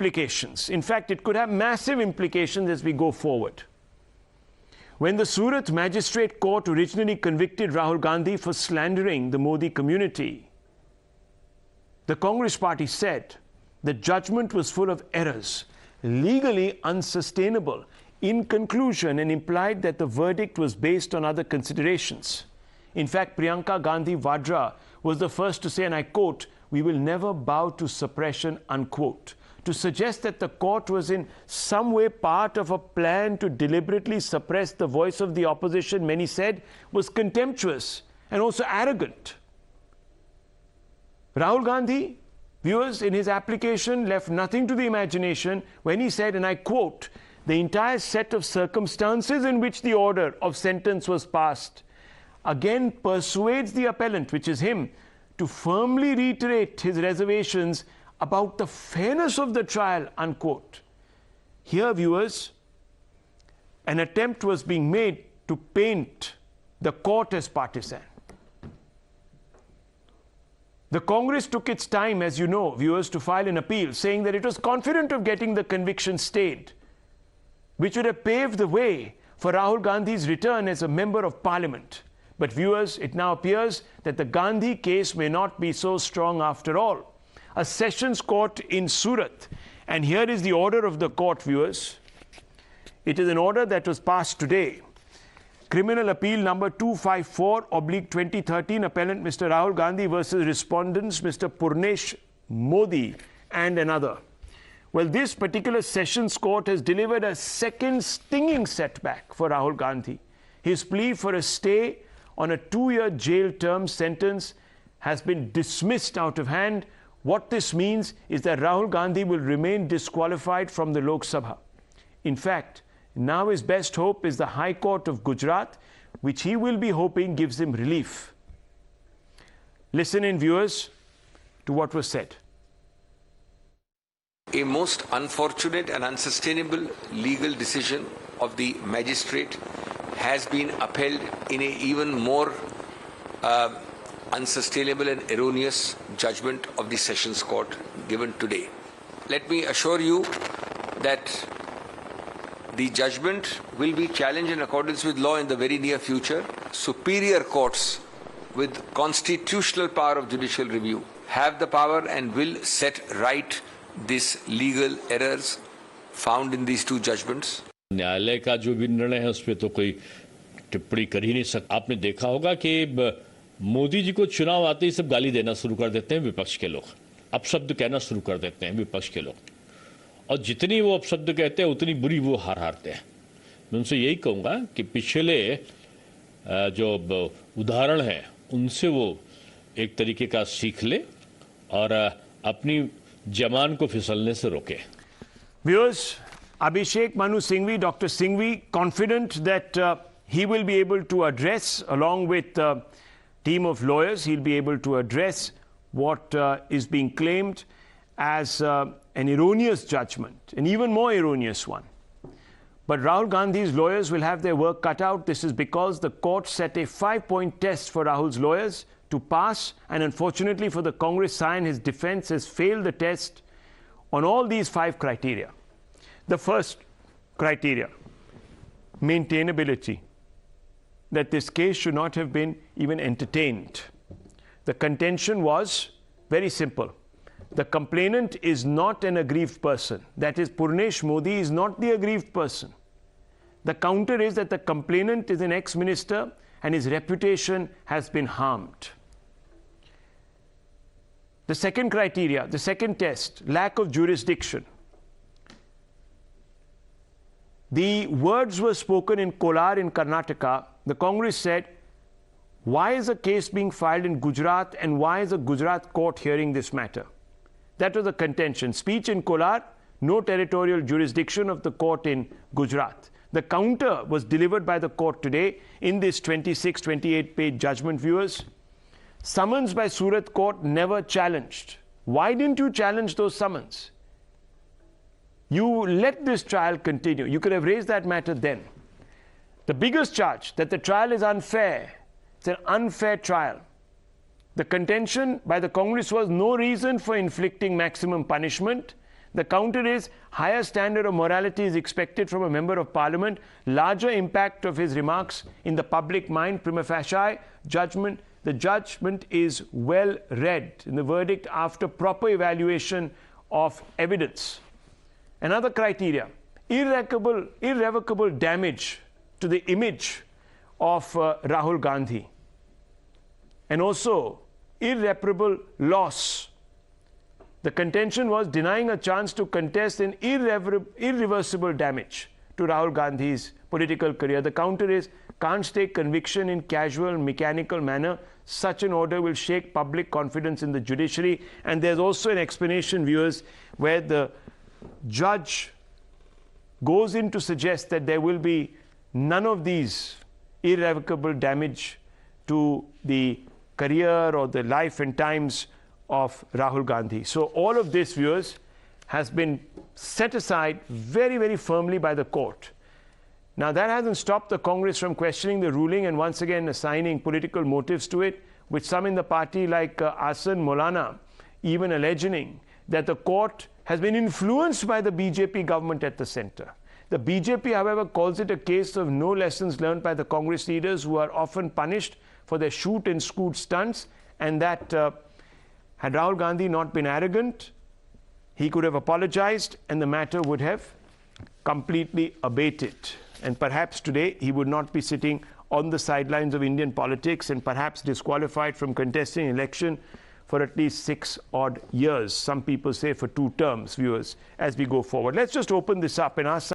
implications. In fact, it could have massive implications as we go forward. When the Surat Magistrate Court originally convicted Rahul Gandhi for slandering the Modi community, the Congress party said the judgment was full of errors, legally unsustainable, in conclusion, and implied that the verdict was based on other considerations. In fact, Priyanka Gandhi Vadra was the first to say, and I quote, "We will never bow to suppression," unquote. To suggest that the court was in some way part of a plan to deliberately suppress the voice of the opposition, many said, was contemptuous and also arrogant. Rahul Gandhi, viewers, in his application left nothing to the imagination when he said, and I quote, "The entire set of circumstances in which the order of sentence was passed again persuades the appellant," which is him, "to firmly reiterate his reservations about the fairness of the trial," unquote. Here, viewers, an attempt was being made to paint the court as partisan. The Congress took its time, as you know, viewers, to file an appeal, saying that it was confident of getting the conviction stayed, which would have paved the way for Rahul Gandhi's return as a member of parliament. But viewers, it now appears that the Gandhi case may not be so strong after all. A sessions court in Surat, and here is the order of the court, viewers. It is an order that was passed today. Criminal Appeal number 254/2013, appellant Mr. Rahul Gandhi versus respondents Mr. Purnesh Modi and another. Well, this particular sessions court has delivered a second stinging setback for Rahul Gandhi. His plea for a stay on a 2-year jail term sentence has been dismissed out of hand. What this means is that Rahul Gandhi will remain disqualified from the Lok Sabha. In fact, now his best hope is the High Court of Gujarat, which he will be hoping gives him relief. Listen in, viewers, to what was said. A most unfortunate and unsustainable legal decision of the magistrate has been upheld in an even more unsustainable and erroneous judgment of the Sessions Court given today. Let me assure you that the judgment will be challenged in accordance with law in the very near future. Superior courts with constitutional power of judicial review have the power and will set right these legal errors found in these two judgments. न्यायालय का जो भी निर्णय है उस पर तो कोई टिप्पणी कर ही नहीं सकता। आपने देखा होगा कि मोदी जी को चुनाव आते ही सब गाली देना शुरू कर देते हैं विपक्ष के लोग, अपशब्द कहना शुरू कर देते हैं विपक्ष के लोग, और जितनी वो अपशब्द कहते हैं उतनी बुरी वो हारते हैं। मैं उनसे यही कहूँगा कि पिछले जो उदाहरण हैं उनसे वो एक तरीके का सीख ले और अपनी जमान को फिसलने से रोके। Viewers, Abhishek Manu Singhvi, Dr. Singhvi, confident that he will be able to address, along with a team of lawyers, he'll be able to address what is being claimed as an erroneous judgment, an even more erroneous one. But Rahul Gandhi's lawyers will have their work cut out. This is because the court set a 5-point test for Rahul's lawyers to pass, and unfortunately for the Congress side, his defense has failed the test on all these 5 criteria. The first criteria, maintainability, that this case should not have been even entertained. The contention was very simple. The complainant is not an aggrieved person. That is, Purnesh Modi is not the aggrieved person. The counter is that the complainant is an ex-minister and his reputation has been harmed. The second criteria, the second test, lack of jurisdiction. The words were spoken in Kolar in Karnataka. The Congress said, why is a case being filed in Gujarat and why is a Gujarat court hearing this matter? That was the contention. Speech in Kolar, no territorial jurisdiction of the court in Gujarat. The counter was delivered by the court today in this 28-page judgment, viewers. Summons by Surat court never challenged. Why didn't you challenge those summons? You let this trial continue. You could have raised that matter then. The biggest charge, that the trial is unfair. It's an unfair trial. The contention by the Congress was no reason for inflicting maximum punishment. The counter is higher standard of morality is expected from a member of parliament, larger impact of his remarks in the public mind, prima facie judgment. The judgment is well read in the verdict after proper evaluation of evidence. Another criteria, irrevocable damage to the image of Rahul Gandhi, and also irreparable loss. The contention was denying a chance to contest an irreversible damage to Rahul Gandhi's political career. The counter is can't stake conviction in casual, mechanical manner. Such an order will shake public confidence in the judiciary. And there's also an explanation, viewers, where the judge goes in to suggest that there will be none of these irrevocable damage to the career or the life and times of Rahul Gandhi. So all of this, viewers, has been set aside very, very firmly by the court. Now, that hasn't stopped the Congress from questioning the ruling and once again assigning political motives to it, with some in the party like Asan Maulana even alleging that the court has been influenced by the BJP government at the center. The BJP, however, calls it a case of no lessons learned by the Congress leaders, who are often punished for their shoot and scoot stunts, and that had Rahul Gandhi not been arrogant, he could have apologized and the matter would have completely abated. And perhaps today he would not be sitting on the sidelines of Indian politics and perhaps disqualified from contesting election for at least 6 odd years. Some people say for 2 terms, viewers, as we go forward. Let's just open this up and ask